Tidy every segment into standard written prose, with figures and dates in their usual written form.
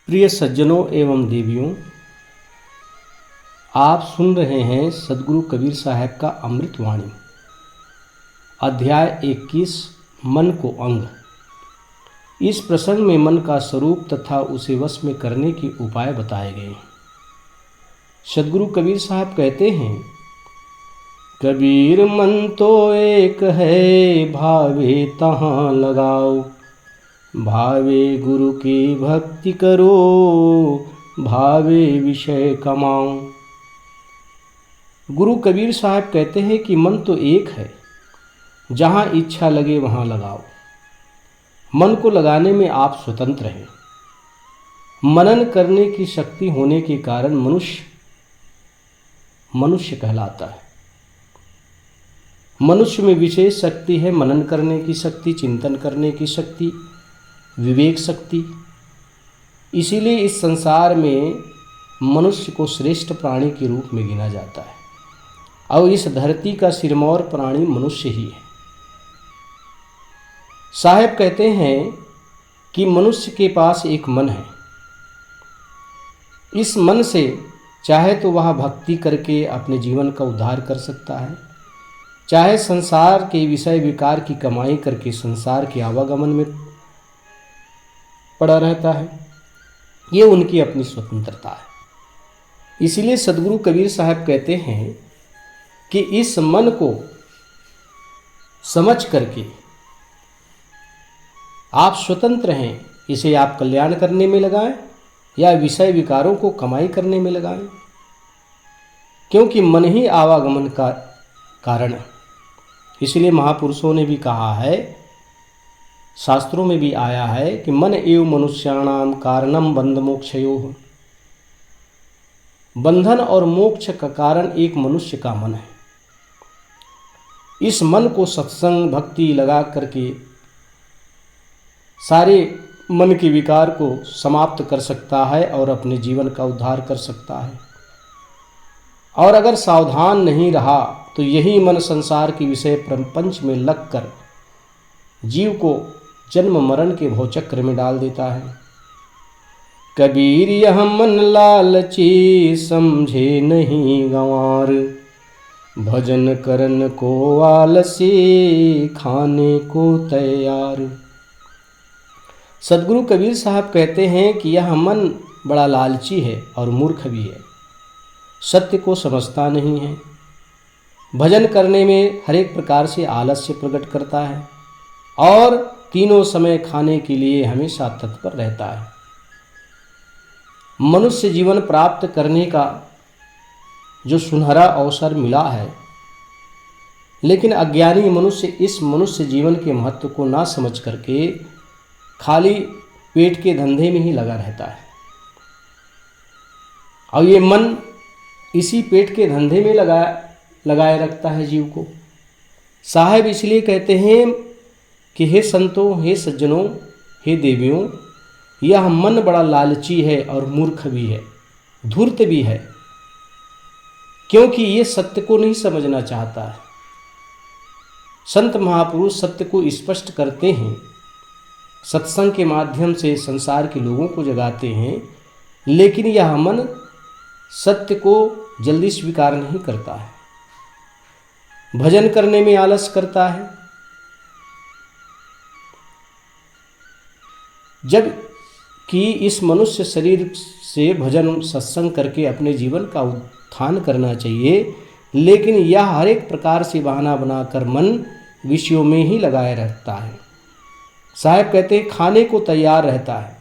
प्रिय सज्जनों एवं देवियों, आप सुन रहे हैं सदगुरु कबीर साहब का अमृतवाणी। अध्याय 21 मन को अंग। इस प्रसंग में मन का स्वरूप तथा उसे वश में करने के उपाय बताए गए। सदगुरु कबीर साहब कहते हैं, कबीर मन तो एक है, भावे तहाँ लगाओ, भावे गुरु की भक्ति करो, भावे विषय कमाओ। गुरु कबीर साहब कहते हैं कि मन तो एक है, जहाँ इच्छा लगे वहाँ लगाओ। मन को लगाने में आप स्वतंत्र हैं। मनन करने की शक्ति होने के कारण मनुष्य कहलाता है। मनुष्य में विशेष शक्ति है मनन करने की शक्ति, चिंतन करने की शक्ति, विवेक शक्ति। इसीलिए इस संसार में मनुष्य को श्रेष्ठ प्राणी के रूप में गिना जाता है और इस धरती का सिरमौर प्राणी मनुष्य ही है। साहब कहते हैं कि मनुष्य के पास एक मन है। इस मन से चाहे तो वह भक्ति करके अपने जीवन का उद्धार कर सकता है, चाहे संसार के विषय विकार की कमाई करके संसार के आवागमन में पड़ा रहता है। ये उनकी अपनी स्वतंत्रता है। इसीलिए सदगुरु कबीर साहब कहते हैं कि इस मन को समझ करके आप स्वतंत्र हैं। इसे आप कल्याण करने में लगाएं या विषय विकारों को कमाई करने में लगाएं, क्योंकि मन ही आवागमन का कारण है। इसलिए महापुरुषों ने भी कहा है, शास्त्रों में भी आया है कि मन एव मनुष्याणाम कारणम बंध मोक्षयोः। बंधन और मोक्ष का कारण एक मनुष्य का मन है। इस मन को सत्संग भक्ति लगा करके सारे मन के विकार को समाप्त कर सकता है और अपने जीवन का उद्धार कर सकता है। और अगर सावधान नहीं रहा तो यही मन संसार के विषय प्रपंच में लगकर जीव को जन्म मरण के भवचक्र में डाल देता है। कबीर यह मन लालची, समझे नहीं गंवार, भजन करन को आलसी, खाने को तैयार। सदगुरु कबीर साहब कहते हैं कि यह मन बड़ा लालची है और मूर्ख भी है। सत्य को समझता नहीं है। भजन करने में हर एक प्रकार से आलस्य प्रकट करता है और तीनों समय खाने के लिए हमेशा तत्पर रहता है। मनुष्य जीवन प्राप्त करने का जो सुनहरा अवसर मिला है, लेकिन अज्ञानी मनुष्य इस मनुष्य जीवन के महत्व को ना समझ करके खाली पेट के धंधे में ही लगा रहता है। और ये मन इसी पेट के धंधे में लगाए रखता है जीव को। साहब इसलिए कहते हैं कि हे संतों, हे सज्जनों, हे देवियों, यह मन बड़ा लालची है और मूर्ख भी है, धूर्त भी है, क्योंकि ये सत्य को नहीं समझना चाहता है। संत महापुरुष सत्य को स्पष्ट करते हैं, सत्संग के माध्यम से संसार के लोगों को जगाते हैं, लेकिन यह मन सत्य को जल्दी स्वीकार नहीं करता है। भजन करने में आलस करता है। जब कि इस मनुष्य शरीर से भजन सत्संग करके अपने जीवन का उत्थान करना चाहिए, लेकिन यह हर एक प्रकार से बहाना बनाकर मन विषयों में ही लगाए रहता है। साहब कहते हैं खाने को तैयार रहता है,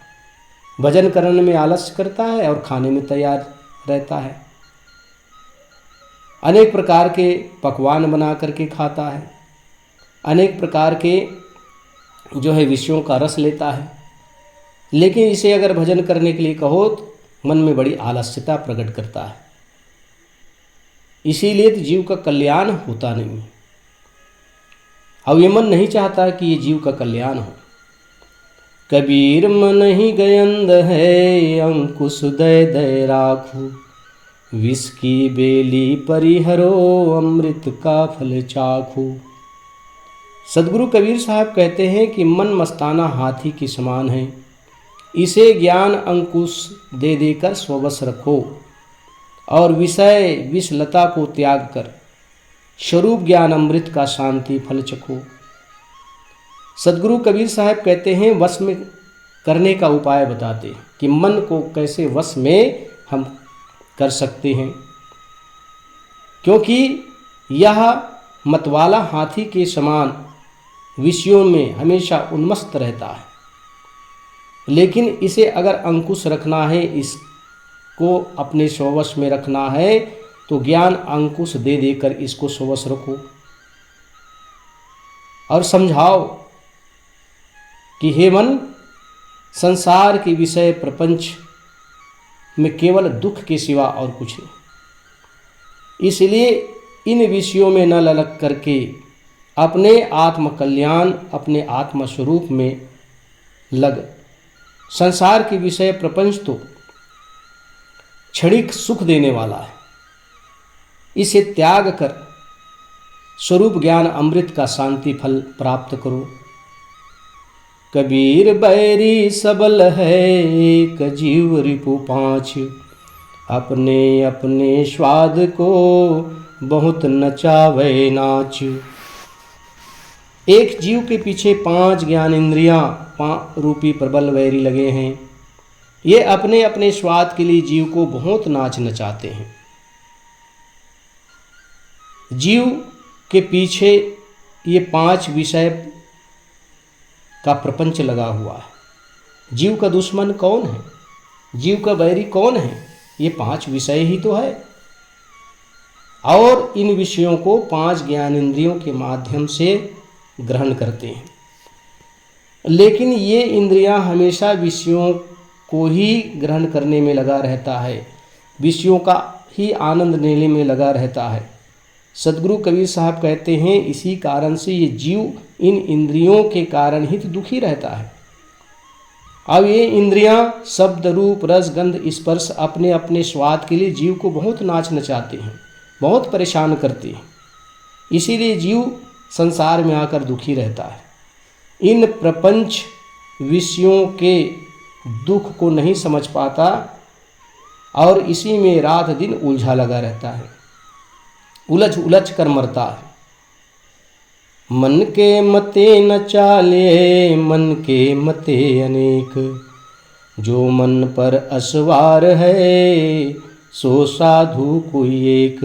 भजन करने में आलस्य करता है और खाने में तैयार रहता है। अनेक प्रकार के पकवान बना करके खाता है, अनेक प्रकार के जो है विषयों का रस लेता है, लेकिन इसे अगर भजन करने के लिए कहो तो मन में बड़ी आलस्यता प्रकट करता है। इसीलिए तो जीव का कल्याण होता नहीं। अब ये मन नहीं चाहता कि ये जीव का कल्याण हो। कबीर मन ही गयंद है, अंकुश दय दय राखू, विष की बेली परिहरो, अमृत का फल चाखू। सदगुरु कबीर साहब कहते हैं कि मन मस्ताना हाथी के समान है, इसे ज्ञान अंकुश दे देकर स्ववश रखो और विषय विषलता को त्याग कर स्वरूप ज्ञान अमृत का शांति फल चखो। सदगुरु कबीर साहब कहते हैं, वश में करने का उपाय बताते हैं कि मन को कैसे वश में हम कर सकते हैं, क्योंकि यह मतवाला हाथी के समान विषयों में हमेशा उन्मस्त रहता है, लेकिन इसे अगर अंकुश रखना है, इसको अपने स्ववश में रखना है, तो ज्ञान अंकुश दे देकर इसको स्ववश रखो और समझाओ कि हे मन, संसार के विषय प्रपंच में केवल दुख के सिवा और कुछ नहीं। इसलिए इन विषयों में न ललक करके अपने आत्म कल्याण, अपने आत्म स्वरूप में लग। संसार के विषय प्रपंच तो क्षणिक सुख देने वाला है, इसे त्याग कर स्वरूप ज्ञान अमृत का शांति फल प्राप्त करो। कबीर बैरी सबल है, एक जीव रिपु पाँच, अपने अपने स्वाद को बहुत नचावे नाच। एक जीव के पीछे 5 ज्ञान इंद्रियां रूपी प्रबल वैरी लगे हैं। ये अपने अपने स्वाद के लिए जीव को बहुत नाच नचाते हैं। जीव के पीछे ये 5 विषय का प्रपंच लगा हुआ है। जीव का दुश्मन कौन है, जीव का बैरी कौन है? ये 5 विषय ही तो है। और इन विषयों को 5 ज्ञान इंद्रियों के माध्यम से ग्रहण करते हैं, लेकिन ये इंद्रियां हमेशा विषयों को ही ग्रहण करने में लगा रहता है, विषयों का ही आनंद लेने में लगा रहता है। सदगुरु कबीर साहब कहते हैं, इसी कारण से ये जीव इन इंद्रियों के कारण ही तो दुखी रहता है। अब ये इंद्रियां शब्द रूप रस गंध स्पर्श अपने अपने स्वाद के लिए जीव को बहुत नाच नचाते हैं, बहुत परेशान करते हैं। इसीलिए जीव संसार में आकर दुखी रहता है। इन प्रपंच विषयों के दुख को नहीं समझ पाता और इसी में रात दिन उलझा लगा रहता है, उलझ उलझ कर मरता है। मन के मते न चाले, मन के मते अनेक, जो मन पर असवार है, सो साधु कोई एक।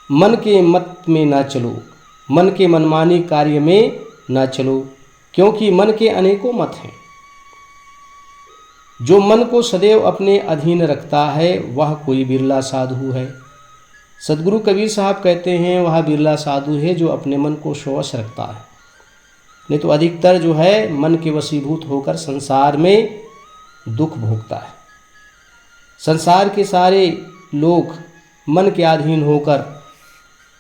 मन के मत में ना चलो, मन के मनमानी कार्य में ना चलो, क्योंकि मन के अनेकों मत हैं। जो मन को सदैव अपने अधीन रखता है वह कोई बिरला साधु है। सदगुरु कबीर साहब कहते हैं, वह बिरला साधु है जो अपने मन को स्ववश रखता है। नहीं तो अधिकतर जो है मन के वशीभूत होकर संसार में दुख भोगता है। संसार के सारे लोग मन के अधीन होकर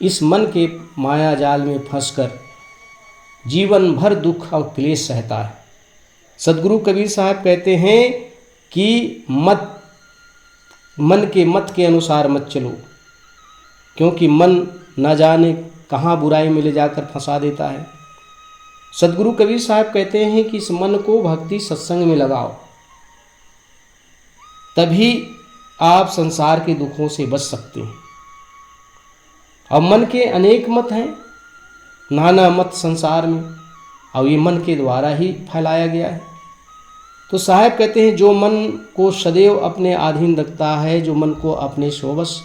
इस मन के माया जाल में फंसकर जीवन भर दुख और क्लेश सहता है। सदगुरु कबीर साहब कहते हैं कि मन के मत के अनुसार मत चलो, क्योंकि मन न जाने कहाँ बुराई में ले जाकर फंसा देता है। सदगुरु कबीर साहब कहते हैं कि इस मन को भक्ति सत्संग में लगाओ, तभी आप संसार के दुखों से बच सकते हैं। और मन के अनेक मत हैं, नाना मत संसार में, और ये मन के द्वारा ही फैलाया गया है। तो साहब कहते हैं, जो मन को सदैव अपने अधीन रखता है, जो मन को अपने स्ववश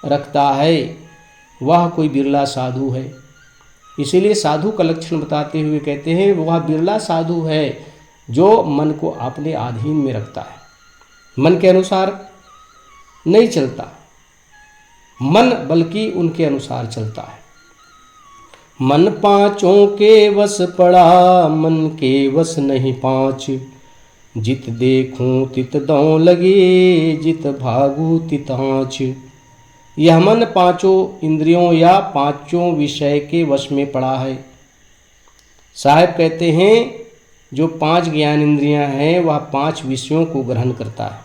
रखता है, वह कोई बिरला साधु है। इसीलिए साधु का लक्षण बताते हुए कहते हैं, वह बिरला साधु है जो मन को अपने अधीन में रखता है, मन के अनुसार नहीं चलता, मन बल्कि उनके अनुसार चलता है। मन पांचों के वश पड़ा, मन के वश नहीं 5, जित देखूं तित दौं लगे, जित भागू तित आँच। यह मन 5 इंद्रियों या 5 विषय के वश में पड़ा है। साहब कहते हैं, जो 5 ज्ञान इंद्रियां हैं वह 5 विषयों को ग्रहण करता है,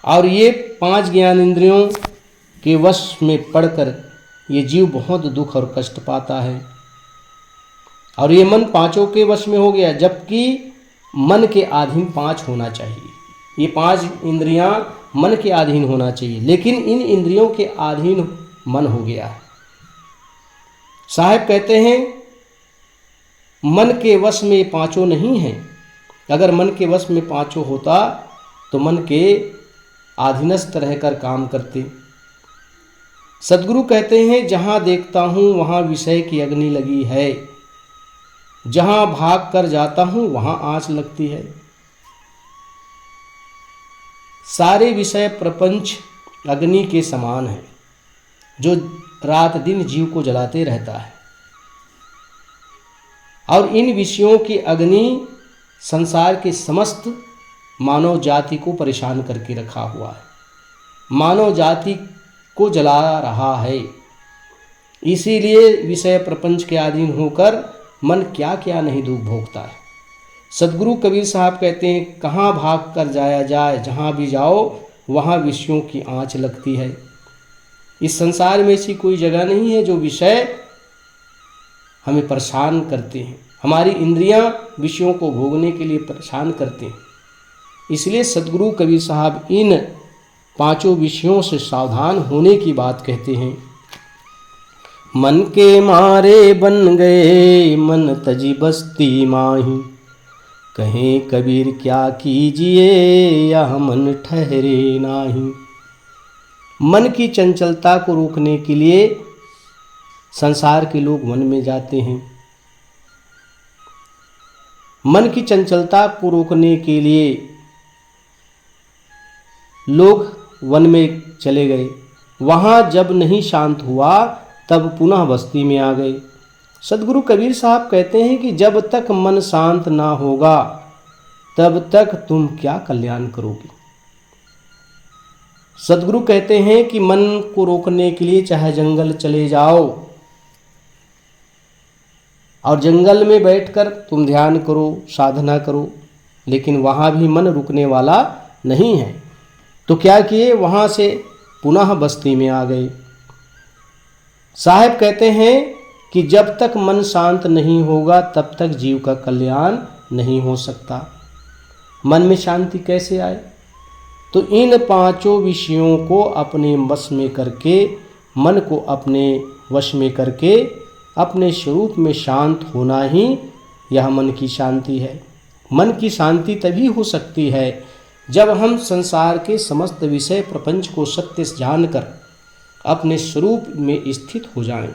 और ये 5 ज्ञान इंद्रियों के वश में पड़कर ये जीव बहुत दुख और कष्ट पाता है। और ये मन 5 के वश में हो गया, जबकि मन के अधीन 5 होना चाहिए। ये 5 इंद्रियां मन के अधीन होना चाहिए, लेकिन इन इंद्रियों के अधीन मन हो गया है। साहब कहते हैं मन के वश में ये 5 नहीं हैं। अगर मन के वश में 5 होता तो मन के अधीनस्थ रहकर काम करते। सदगुरु कहते हैं जहाँ देखता हूँ वहाँ विषय की अग्नि लगी है, जहाँ भाग कर जाता हूँ वहाँ आँच लगती है। सारे विषय प्रपंच अग्नि के समान है जो रात दिन जीव को जलाते रहता है, और इन विषयों की अग्नि संसार के समस्त मानव जाति को परेशान करके रखा हुआ है, मानव जाति को जला रहा है। इसीलिए विषय प्रपंच के अधीन होकर मन क्या क्या नहीं दुख भोगता है। सदगुरु कबीर साहब कहते हैं कहाँ भाग कर जाया जाए, जहाँ भी जाओ वहाँ विषयों की आँच लगती है। इस संसार में ऐसी कोई जगह नहीं है जो विषय हमें परेशान करते हैं। हमारी इंद्रियां विषयों को भोगने के लिए परेशान करते हैं। इसलिए सदगुरु कबीर साहब इन 5 विषयों से सावधान होने की बात कहते हैं। मन के मारे बन गए मन तजी बस्ती माही, कहें कबीर क्या कीजिए यह मन ठहरे नाही। मन की चंचलता को रोकने के लिए संसार के लोग वन में जाते हैं। मन की चंचलता को रोकने के लिए लोग वन में चले गए। वहाँ जब नहीं शांत हुआ तब पुनः बस्ती में आ गए। सदगुरु कबीर साहब कहते हैं कि जब तक मन शांत ना होगा तब तक तुम क्या कल्याण करोगे। सदगुरु कहते हैं कि मन को रोकने के लिए चाहे जंगल चले जाओ और जंगल में बैठकर तुम ध्यान करो, साधना करो, लेकिन वहाँ भी मन रुकने वाला नहीं है। तो क्या किए, वहाँ से पुनः बस्ती में आ गए। साहब कहते हैं कि जब तक मन शांत नहीं होगा तब तक जीव का कल्याण नहीं हो सकता। मन में शांति कैसे आए? तो इन 5 विषयों को अपने वश में करके, मन को अपने वश में करके अपने स्वरूप में शांत होना ही यह मन की शांति है। मन की शांति तभी हो सकती है जब हम संसार के समस्त विषय प्रपंच को सत्य जानकर अपने स्वरूप में स्थित हो जाएं,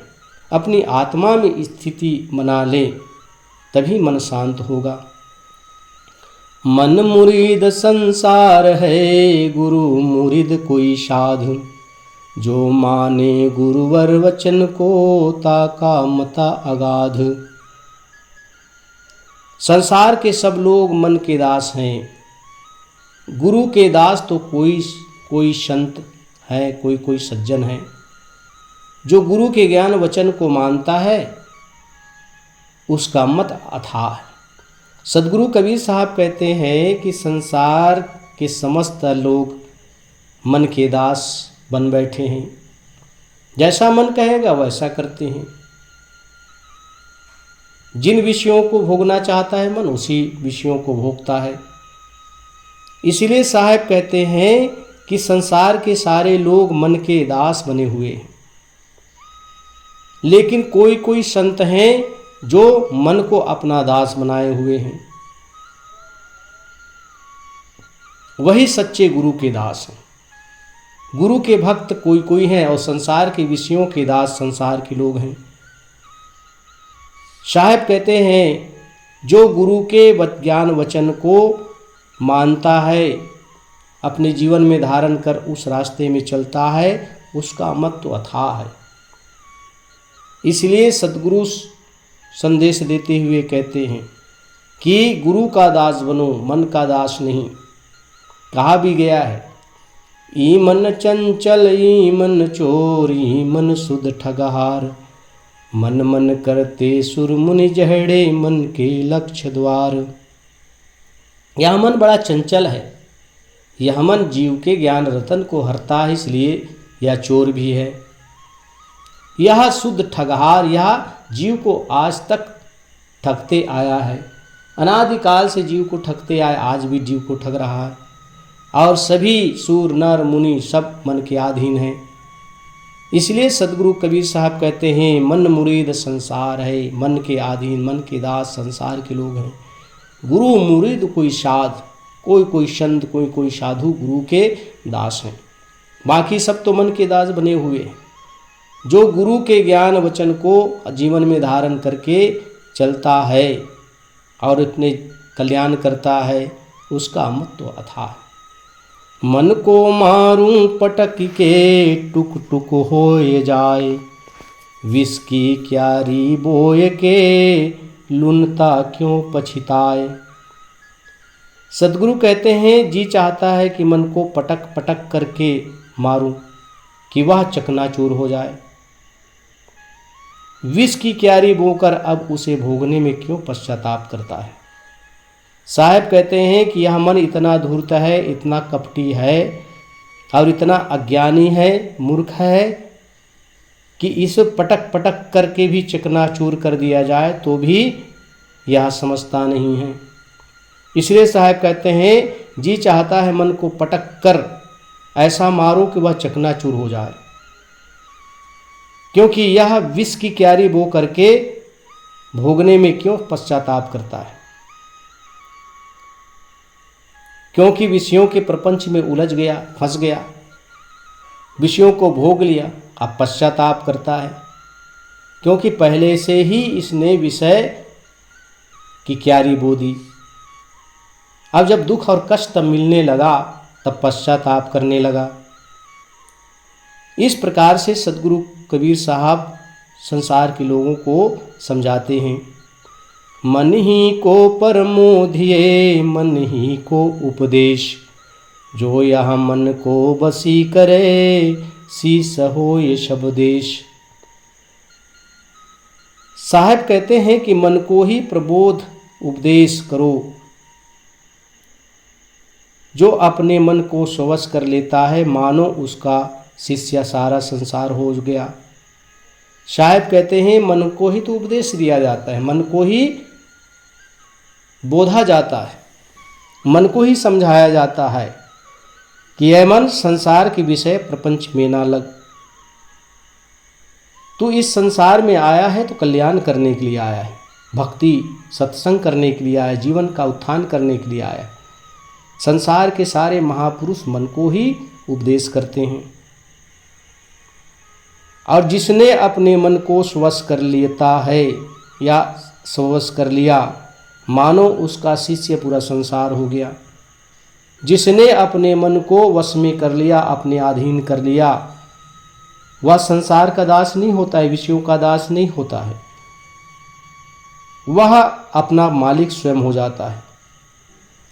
अपनी आत्मा में स्थिति बना लें, तभी मन शांत होगा। मन मुरीद संसार है, गुरु मुरीद कोई साधु, जो माने गुरुवर वचन को ताका मता अगाध। संसार के सब लोग मन के दास हैं। गुरु के दास तो कोई संत है, कोई सज्जन है जो गुरु के ज्ञान वचन को मानता है, उसका मत अथाह है। सदगुरु कबीर साहब कहते हैं कि संसार के समस्त लोग मन के दास बन बैठे हैं, जैसा मन कहेगा वैसा करते हैं। जिन विषयों को भोगना चाहता है मन, उसी विषयों को भोगता है। इसलिए साहब कहते हैं कि संसार के सारे लोग मन के दास बने हुए हैं, लेकिन कोई संत हैं जो मन को अपना दास बनाए हुए हैं। वही सच्चे गुरु के दास हैं। गुरु के भक्त कोई हैं और संसार के विषयों के दास संसार के लोग हैं। साहब कहते हैं जो गुरु के ज्ञान वचन को मानता है, अपने जीवन में धारण कर उस रास्ते में चलता है, उसका मत तो अथाह है। इसलिए सद्गुरु संदेश देते हुए कहते हैं कि गुरु का दास बनो, मन का दास नहीं। कहा भी गया है, ई मन चंचल ई मन चोर ई मन सुध ठगहार, मन मन करते सुर मुनि जहड़े मन के लक्ष्य द्वार। यह मन बड़ा चंचल है, यह मन जीव के ज्ञान रतन को हरता है, इसलिए यह चोर भी है। यह शुद्ध ठगहार, यह जीव को आज तक ठगते आया है। अनादिकाल से जीव को ठगते आए, आज भी जीव को ठग रहा है। और सभी सूर नर मुनि सब मन के अधीन हैं। इसलिए सदगुरु कबीर साहब कहते हैं, मन मुरीद संसार है, मन के अधीन मन के दास संसार के लोग हैं। गुरु मुरीद कोई साध, कोई कोई संत, कोई कोई साधु गुरु के दास हैं। बाकी सब तो मन के दास बने हुए हैं। जो गुरु के ज्ञान वचन को जीवन में धारण करके चलता है और अपने कल्याण करता है, उसका मत तो अथाह है। मन को मारूं पटक के टुक टुक होए जाए, विष की क्यारी बोए के लुनता क्यों पछिताए। सदगुरु कहते हैं, जी चाहता है कि मन को पटक पटक करके मारूं कि वह चकनाचूर हो जाए। विष की क्यारी बोकर अब उसे भोगने में क्यों पश्चाताप करता है। साहब कहते हैं कि यह मन इतना धूर्त है, इतना कपटी है और इतना अज्ञानी है, मूर्ख है कि इसे पटक पटक करके भी चकनाचूर कर दिया जाए तो भी यह समझता नहीं है। इसलिए साहब कहते हैं, जी चाहता है मन को पटक कर ऐसा मारो कि वह चकनाचूर हो जाए, क्योंकि यह विष की क्यारी बो करके भोगने में क्यों पश्चाताप करता है। क्योंकि विषयों के प्रपंच में उलझ गया, फंस गया, विषयों को भोग लिया, अब पश्चाताप करता है, क्योंकि पहले से ही इसने विषय की क्यारी बो दी। अब जब दुख और कष्ट मिलने लगा तब पश्चाताप करने लगा। इस प्रकार से सदगुरु कबीर साहब संसार के लोगों को समझाते हैं। मन ही को परमोधिये मन ही को उपदेश, जो यह मन को बसी करे शीस हो ये शबदेश। साहब कहते हैं कि मन को ही प्रबोध उपदेश करो। जो अपने मन को स्वश कर लेता है, मानो उसका शिष्य सारा संसार हो गया। साहब कहते हैं, मन को ही तो उपदेश दिया जाता है, मन को ही बोधा जाता है, मन को ही समझाया जाता है कि यह मन संसार के विषय प्रपंच में ना लग। तू इस संसार में आया है तो कल्याण करने के लिए आया है, भक्ति सत्संग करने के लिए आया है, जीवन का उत्थान करने के लिए आया है। संसार के सारे महापुरुष मन को ही उपदेश करते हैं। और जिसने अपने मन को स्वश कर लेता है या स्वश कर लिया, मानो उसका शिष्य पूरा संसार हो गया। जिसने अपने मन को वश में कर लिया, अपने अधीन कर लिया, वह संसार का दास नहीं होता है, विषयों का दास नहीं होता है, वह अपना मालिक स्वयं हो जाता है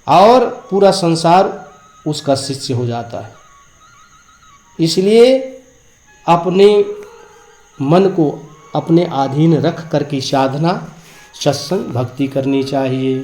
और पूरा संसार उसका शिष्य हो जाता है। इसलिए अपने मन को अपने अधीन रख करके साधना, सत्संग, भक्ति करनी चाहिए।